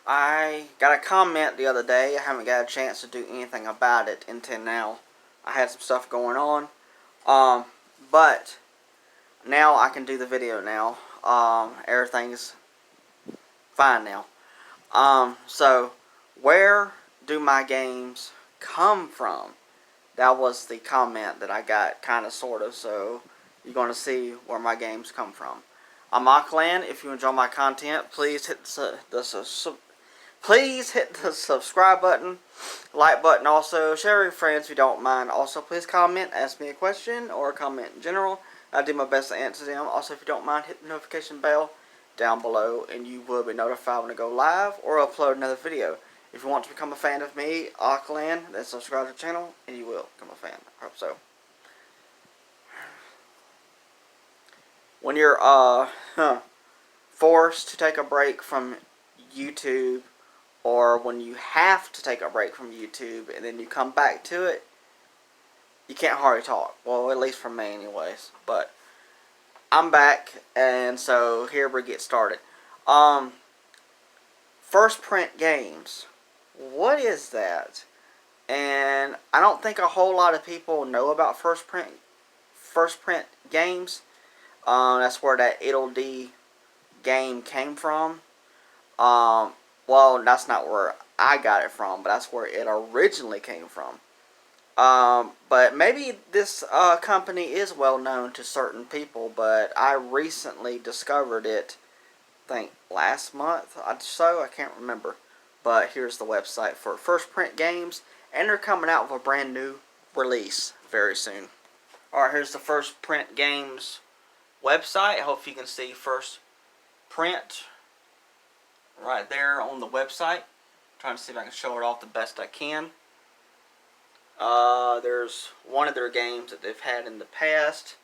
I got a comment the other day. I haven't got a chance to do anything about it until now. I had some stuff going on. But now I can do the video now. Everything's fine now. So where do my games come from? That was the comment that I got, kind of, sort of. So you're going to see where my games come from. I'm Auckland. If you enjoy my content, please hit please hit the subscribe button, like button also, share with your friends if you don't mind. Also, please comment, ask me a question, or comment in general. I do my best to answer them. Also, if you don't mind, hit the notification bell down below, and you will be notified when I go live or upload another video. If you want to become a fan of me, Auckland, then subscribe to the channel, and you will become a fan. I hope so. When you're forced to take a break from YouTube, or when you have to take a break from YouTube and then you come back to it, you can't hardly talk. Well, at least for me anyways. But I'm back, and so here we get started. First Print Games. What is that? And I don't think a whole lot of people know about First Print Games. That's where that It'll D game came from. Well, that's not where I got it from, but that's where it originally came from. But maybe this company is well known to certain people, but I recently discovered it, I think last month or so, I can't remember. But here's the website for First Print Games, and they're coming out with a brand new release very soon. Alright, here's the First Print Games website. I hope you can see First Print right there on the website. I'm trying to see if I can show it off the best I can. There's one of their games that they've had in the past,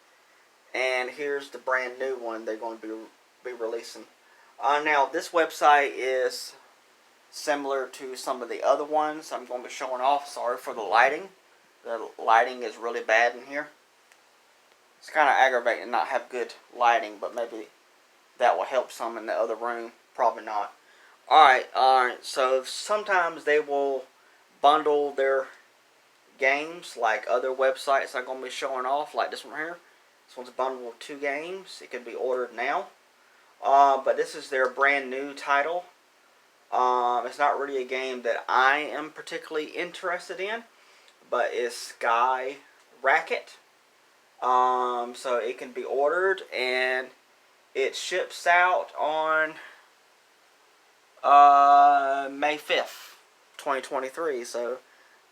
and here's the brand new one they're going to be releasing. Now this website is similar to some of the other ones I'm going to be showing off. Sorry for the lighting. The lighting is really bad in here. It's kind of aggravating to not have good lighting, but maybe that will help some in the other room. Probably not. Alright, so sometimes they will bundle their games like other websites I'm going to be showing off, like this one here. This one's bundled with 2 games. It can be ordered now. But this is their brand new title. It's not really a game that I am particularly interested in, but it's Sky Racket. So it can be ordered, and it ships out on May 5th, 2023, so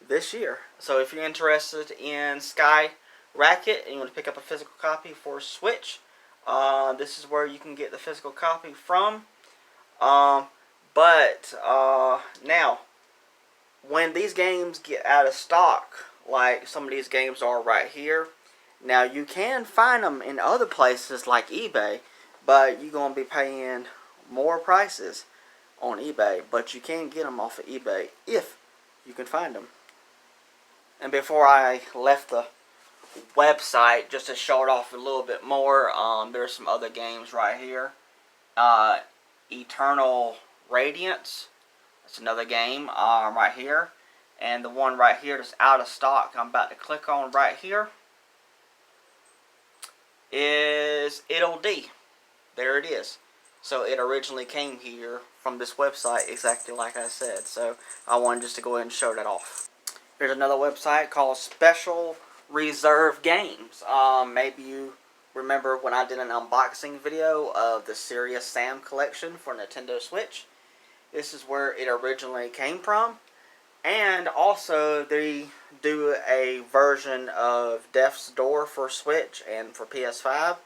this year. So if you're interested in Sky Racket and you want to pick up a physical copy for Switch, this is where you can get the physical copy from. But now, when these games get out of stock, like some of these games are right here, now you can find them in other places like eBay, but you're going to be paying more prices on eBay, but you can get them off of eBay if you can find them. And before I left the website, just to show it off a little bit more, there's some other games right here. Eternal Radiance, that's another game right here. And the one right here that's out of stock, I'm about to click on right here, is It'll D. There it is. So it originally came here from this website, exactly like I said. So I wanted just to go ahead and show that off. Here's another website called Special Reserve Games. Maybe you remember when I did an unboxing video of the Serious Sam collection for Nintendo Switch. This is where it originally came from. And also they do a version of Death's Door for Switch and for PS5,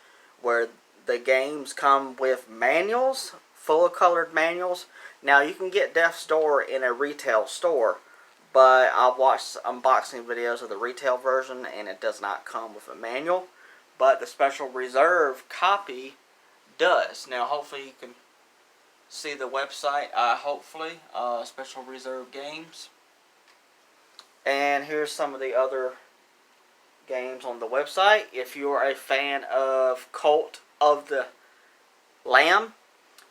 where the games come with manuals, full colored manuals. Now you can get Death's Door in a retail store, but I've watched unboxing videos of the retail version and it does not come with a manual. But the Special Reserve copy does. Now hopefully you can see the website, hopefully, Special Reserve Games. And here's some of the other games on the website. If you're a fan of Cult of the Lamb,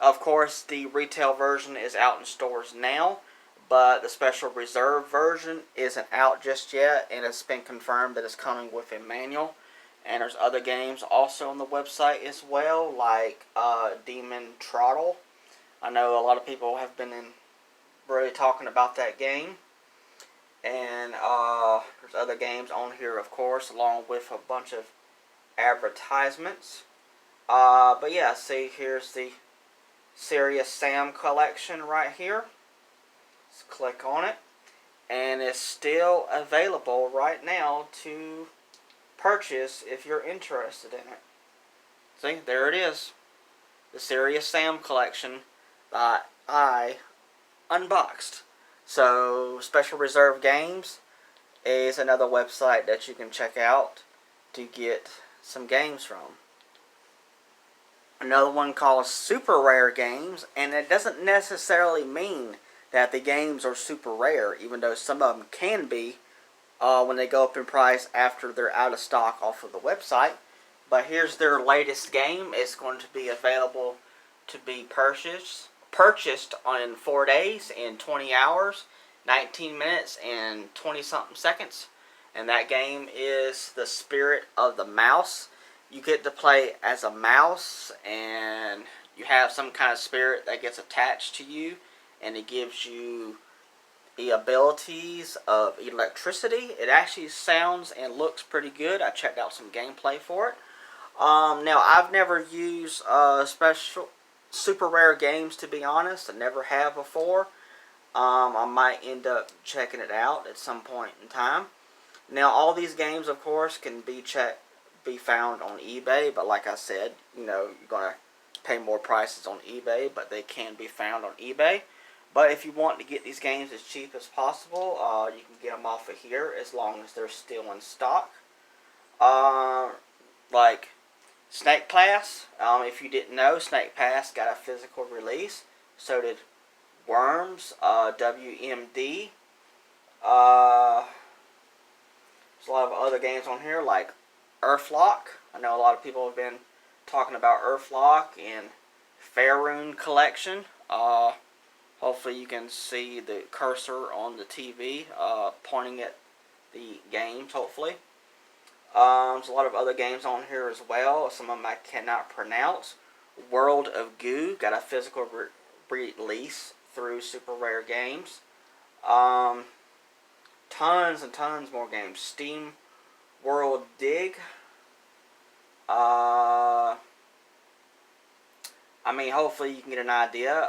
Of course, the retail version is out in stores now, but the special reserve version isn't out just yet, and it's been confirmed that it's coming with a manual. And there's other games also on the website as well, like Demon Trottle. I know a lot of people have been really talking about that game. And there's other games on here, of course, along with a bunch of advertisements. But yeah, see, here's the Serious Sam collection right here. Let's click on it. And it's still available right now to purchase if you're interested in it. See, there it is. The Serious Sam collection that I unboxed. So, Special Reserve Games is another website that you can check out to get some games from. Another one called Super Rare Games, and it doesn't necessarily mean that the games are super rare, even though some of them can be when they go up in price after they're out of stock off of the website. But here's their latest game. It's going to be available to be purchased in 4 days, in 20 hours, 19 minutes, and 20 something seconds. And that game is The Spirit of the Mouse. You get to play as a mouse, and you have some kind of spirit that gets attached to you, and it gives you the abilities of electricity. It actually sounds and looks pretty good. I checked out some gameplay for it. Now, I've never used special super rare games, to be honest. I never have before. I might end up checking it out at some point in time. Now, all these games, of course, can be found on eBay, but like I said, you know, you're going to pay more prices on eBay, but they can be found on eBay. But if you want to get these games as cheap as possible, you can get them off of here as long as they're still in stock. Like Snake Pass, if you didn't know, Snake Pass got a physical release. So did Worms, WMD. There's a lot of other games on here like Earthlock. I know a lot of people have been talking about Earthlock and Faerun Collection. Hopefully you can see the cursor on the TV pointing at the games, hopefully. There's a lot of other games on here as well. Some of them I cannot pronounce. World of Goo got a physical release through Super Rare Games. Tons and tons more games. Steam World Dig. Hopefully you can get an idea.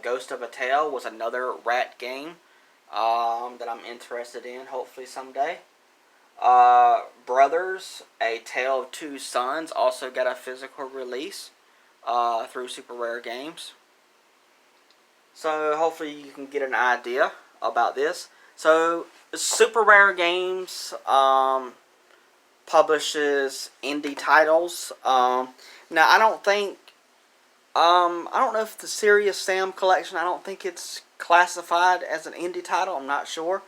Ghost of a Tale was another rat game that I'm interested in, hopefully someday. Brothers, A Tale of Two Sons, also got a physical release through Super Rare Games. So hopefully you can get an idea about this. So Super Rare Games publishes indie titles. Now I don't know if the Serious Sam collection, I don't think it's classified as an indie title, I'm not sure.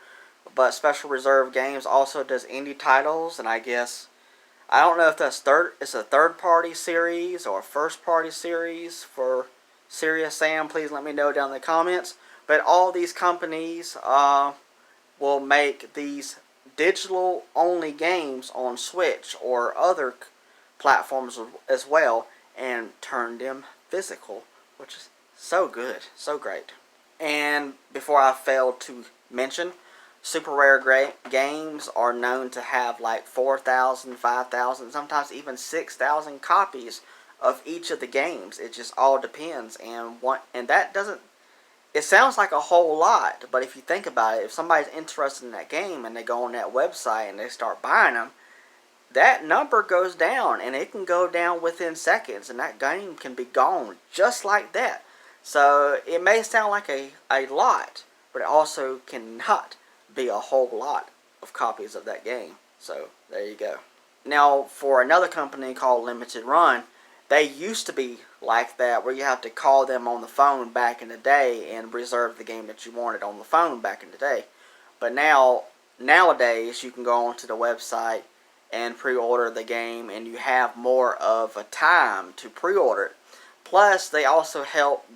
But Special Reserve Games also does indie titles, and I guess, I don't know if it's a third-party series or a first-party series for Serious Sam. Please let me know down in the comments. But all these companies will make these digital-only games on Switch or other platforms as well and turn them physical, which is so good, so great. And before I failed to mention, Super Rare Games are known to have like 4,000, 5,000, sometimes even 6,000 copies of each of the games. It just all depends, and that doesn't. It sounds like a whole lot, but if you think about it, if somebody's interested in that game and they go on that website and they start buying them, that number goes down, and it can go down within seconds, and that game can be gone just like that. So it may sound like a lot, but it also cannot be a whole lot of copies of that game. So there you go. Now for another company called Limited Run, they used to be like that, where you have to call them on the phone back in the day and reserve the game that you wanted on the phone back in the day. But nowadays you can go onto the website and pre-order the game, and you have more of a time to pre-order it. Plus, they also help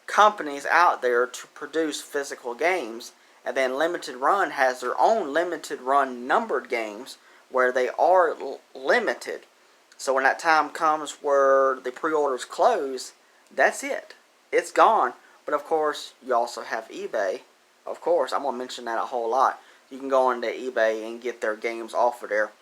companies out there to produce physical games. And then Limited Run has their own limited run numbered games where they are limited. So when that time comes where the pre-orders close, that's it. It's gone. But of course, you also have eBay. Of course, I'm going to mention that a whole lot. You can go onto eBay and get their games off of there.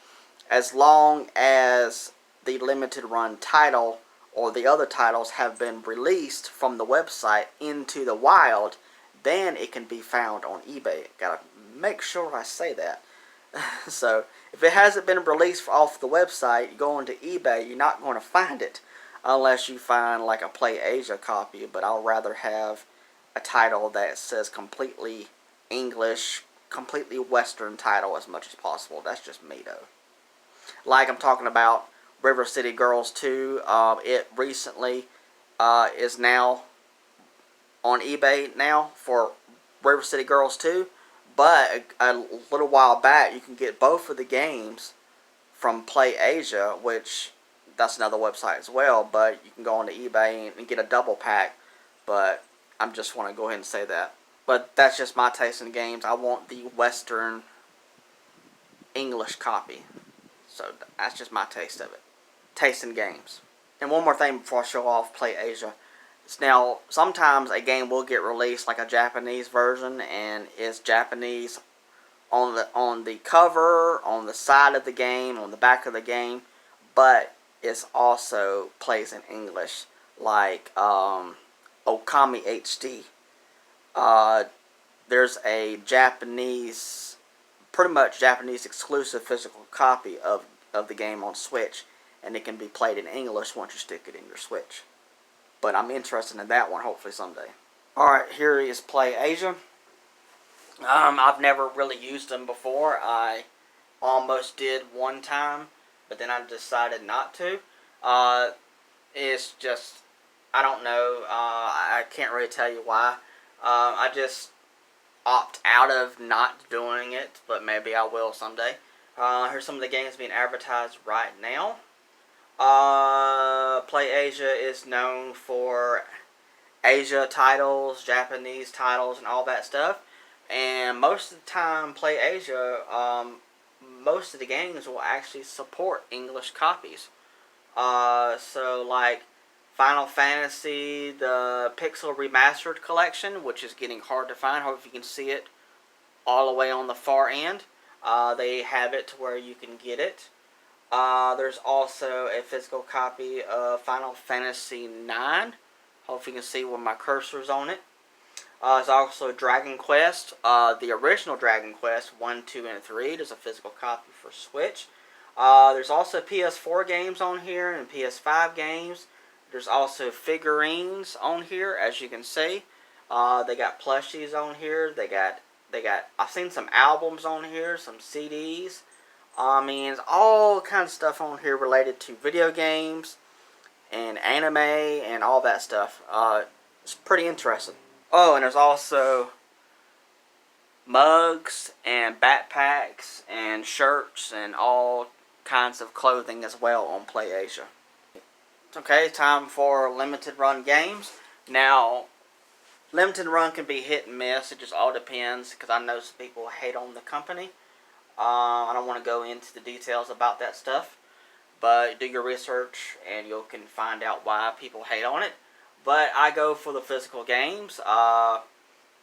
As long as the limited run title or the other titles have been released from the website into the wild, then it can be found on eBay. Gotta make sure I say that. So, if it hasn't been released off the website, you go into eBay, you're not going to find it. Unless you find like a Play Asia copy, but I'll rather have a title that says completely English, completely Western title as much as possible. That's just me though. Like I'm talking about River City Girls 2. It recently is now on eBay now for River City Girls 2. But a little while back, you can get both of the games from Play Asia, which that's another website as well. But you can go onto eBay and get a double pack. But I just want to go ahead and say that. But that's just my taste in games. I want the Western English copy. So that's just my taste of it. Taste in games. And one more thing before I show off Play Asia. Now, sometimes a game will get released like a Japanese version, and it's Japanese on the cover, on the side of the game, on the back of the game, but it also plays in English, like Okami HD. There's a Japanese, pretty much Japanese exclusive physical copy of the game on Switch, and it can be played in English once you stick it in your Switch. But I'm interested in that one, hopefully someday. Alright, here is Play Asia. I've never really used them before. I almost did one time, but then I decided not to. It's just, I don't know. I can't really tell you why. I just opt out of not doing it, but maybe I will someday. Here's some of the games being advertised right now. Play Asia is known for Asia titles, Japanese titles, and all that stuff. And most of the time, Play Asia, most of the games will actually support English copies. So like Final Fantasy, the Pixel Remastered Collection, which is getting hard to find. Hope you can see it all the way on the far end. They have it to where you can get it. There's also a physical copy of Final Fantasy IX. Hope you can see where my cursor's on it. There's also Dragon Quest. The original Dragon Quest 1, 2, and 3. There's a physical copy for Switch. There's also PS4 games on here and PS5 games. There's also figurines on here, as you can see. They got plushies on here. They got. I've seen some albums on here, some CDs. I mean, all kinds of stuff on here related to video games and anime and all that stuff. It's pretty interesting. Oh, and there's also mugs and backpacks and shirts and all kinds of clothing as well on Play Asia. Okay, time for limited run games. Now, limited run can be hit and miss. It just all depends, because I know some people hate on the company. I don't want to go into the details about that stuff, but do your research and you can find out why people hate on it. But I go for the physical games.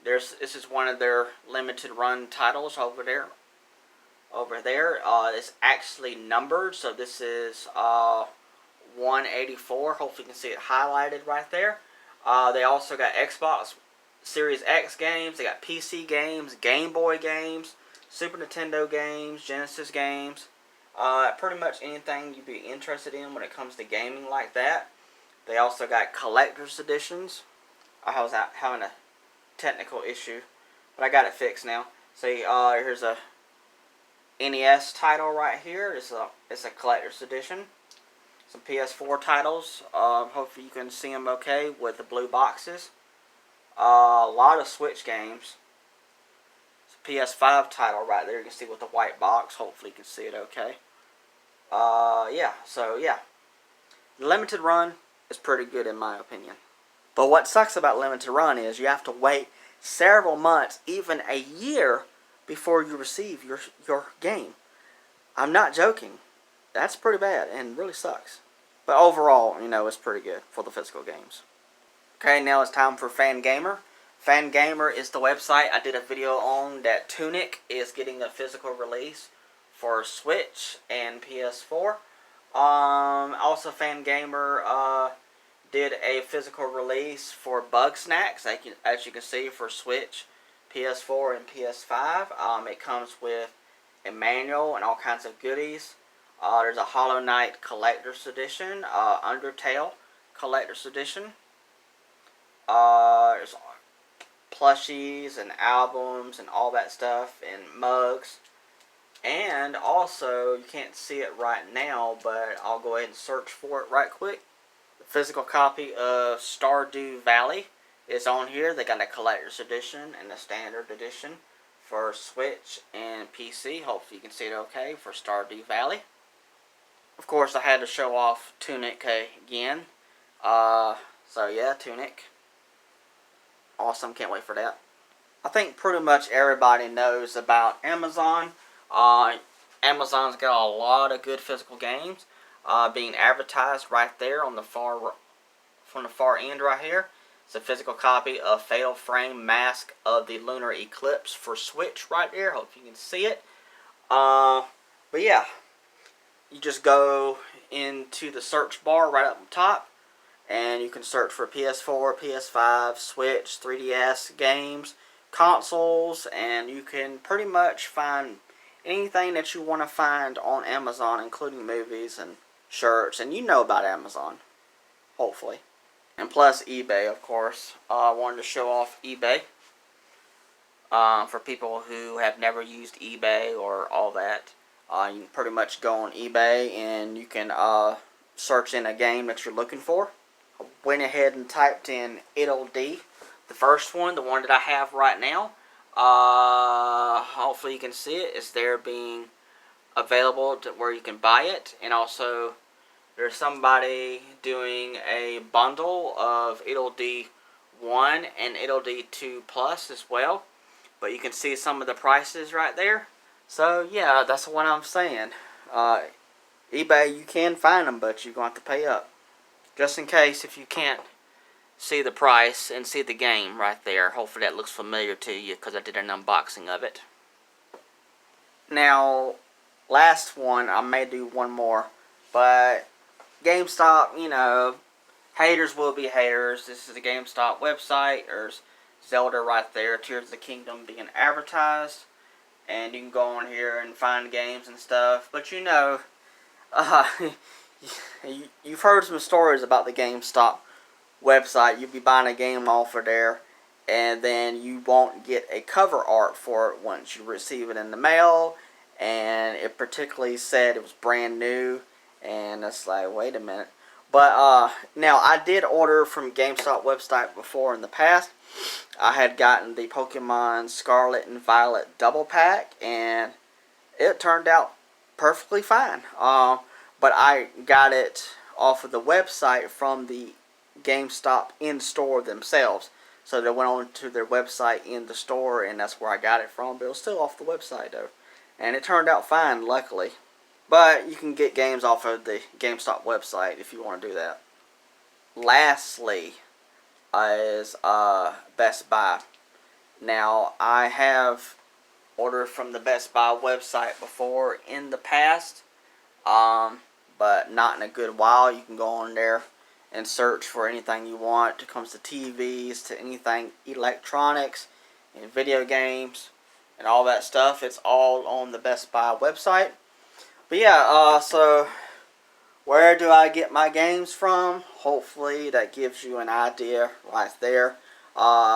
This is one of their limited run titles over there. It's actually numbered, so this is 184. Hopefully you can see it highlighted right there. They also got Xbox Series X games. They got PC games, Game Boy games, Super Nintendo games, Genesis games. Pretty much anything you'd be interested in when it comes to gaming like that. They also got collector's editions. I was having a technical issue, but I got it fixed now. See, here's a NES title right here. It's a collector's edition. Some PS4 titles. Hopefully you can see them okay with the blue boxes. A lot of Switch games. It's a PS5 title right there. You can see with the white box. Hopefully you can see it okay. Yeah. So yeah, limited run. is pretty good in my opinion. But what sucks about limited run is you have to wait several months, even a year, before you receive your game. I'm not joking. That's pretty bad and really sucks. But overall, it's pretty good for the physical games. Okay, now it's time for Fangamer. Fangamer is the website I did a video on that Tunic is getting a physical release for Switch and PS4. Also, Fangamer did a physical release for Bugsnax, as you can see, for Switch, PS4, and PS5. It comes with a manual and all kinds of goodies. There's a Hollow Knight Collector's Edition, Undertale Collector's Edition. There's plushies and albums and all that stuff, and mugs. And also, you can't see it right now, but I'll go ahead and search for it right quick. The physical copy of Stardew Valley is on here. They got a collector's edition and a standard edition for Switch and PC. Hopefully you can see it okay for Stardew Valley. Of course, I had to show off Tunic again. So yeah, Tunic. Awesome, can't wait for that. I think pretty much everybody knows about Amazon. Amazon's got a lot of good physical games being advertised right there on the from the far end right here. It's a physical copy of Fatal Frame Mask of the Lunar Eclipse for Switch right there. Hope you can see it. But yeah, you just go into the search bar right up top, and you can search for PS4, PS5, Switch, 3DS games, consoles, and you can pretty much find anything that you want to find on Amazon, including movies and shirts. And you know about Amazon, hopefully. And plus eBay, of course. I wanted to show off eBay for people who have never used eBay or all that. You can pretty much go on eBay and you can search in a game that you're looking for. I went ahead and typed in Idle D, the first one, the one that I have right now. Hopefully you can see it. It's there being available to where you can buy it. And also there's somebody doing a bundle of Idle D 1 and Idle D 2 Plus as well. But you can see some of the prices right there. So yeah, that's what I'm saying. eBay, you can find them, but you're going to have to pay up. Just in case, if you can't see the price and see the game right there. Hopefully that looks familiar to you because I did an unboxing of it. Now, last one, I may do one more, but GameStop, haters will be haters. This is the GameStop website. There's Zelda right there, Tears of the Kingdom being advertised. And you can go on here and find games and stuff. But you've heard some stories about the GameStop website. You'll be buying a game off of there, and then you won't get a cover art for it once you receive it in the mail. And it particularly said it was brand new, and it's like, wait a minute. But now I did order from GameStop website before in the past. I had gotten the Pokemon Scarlet and Violet double pack, and it turned out perfectly fine. But I got it off of the website from the GameStop in-store themselves. So they went on to their website in the store, and that's where I got it from. But it was still off the website, though. And it turned out fine, luckily. But you can get games off of the GameStop website if you want to do that. Lastly is Best Buy. Now, I have ordered from the Best Buy website before in the past, but not in a good while. You can go on there and search for anything you want. It comes to TVs, to anything electronics, and video games, and all that stuff. It's all on the Best Buy website. But yeah, so where do I get my games from? Hopefully that gives you an idea right there.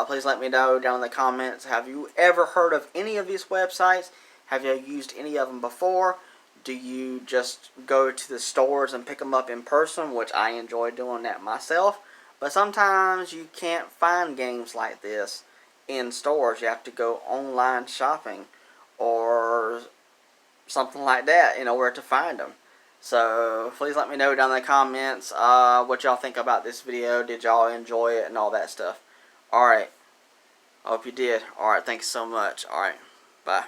Please let me know down in the comments. Have you ever heard of any of these websites? Have you used any of them before? Do you just go to the stores and pick them up in person, which I enjoy doing that myself? But sometimes you can't find games like this in stores. You have to go online shopping or something like that in order to find them. So please let me know down in the comments what y'all think about this video. Did y'all enjoy it and all that stuff? Alright. I hope you did. Alright, thanks so much. Alright. Bye.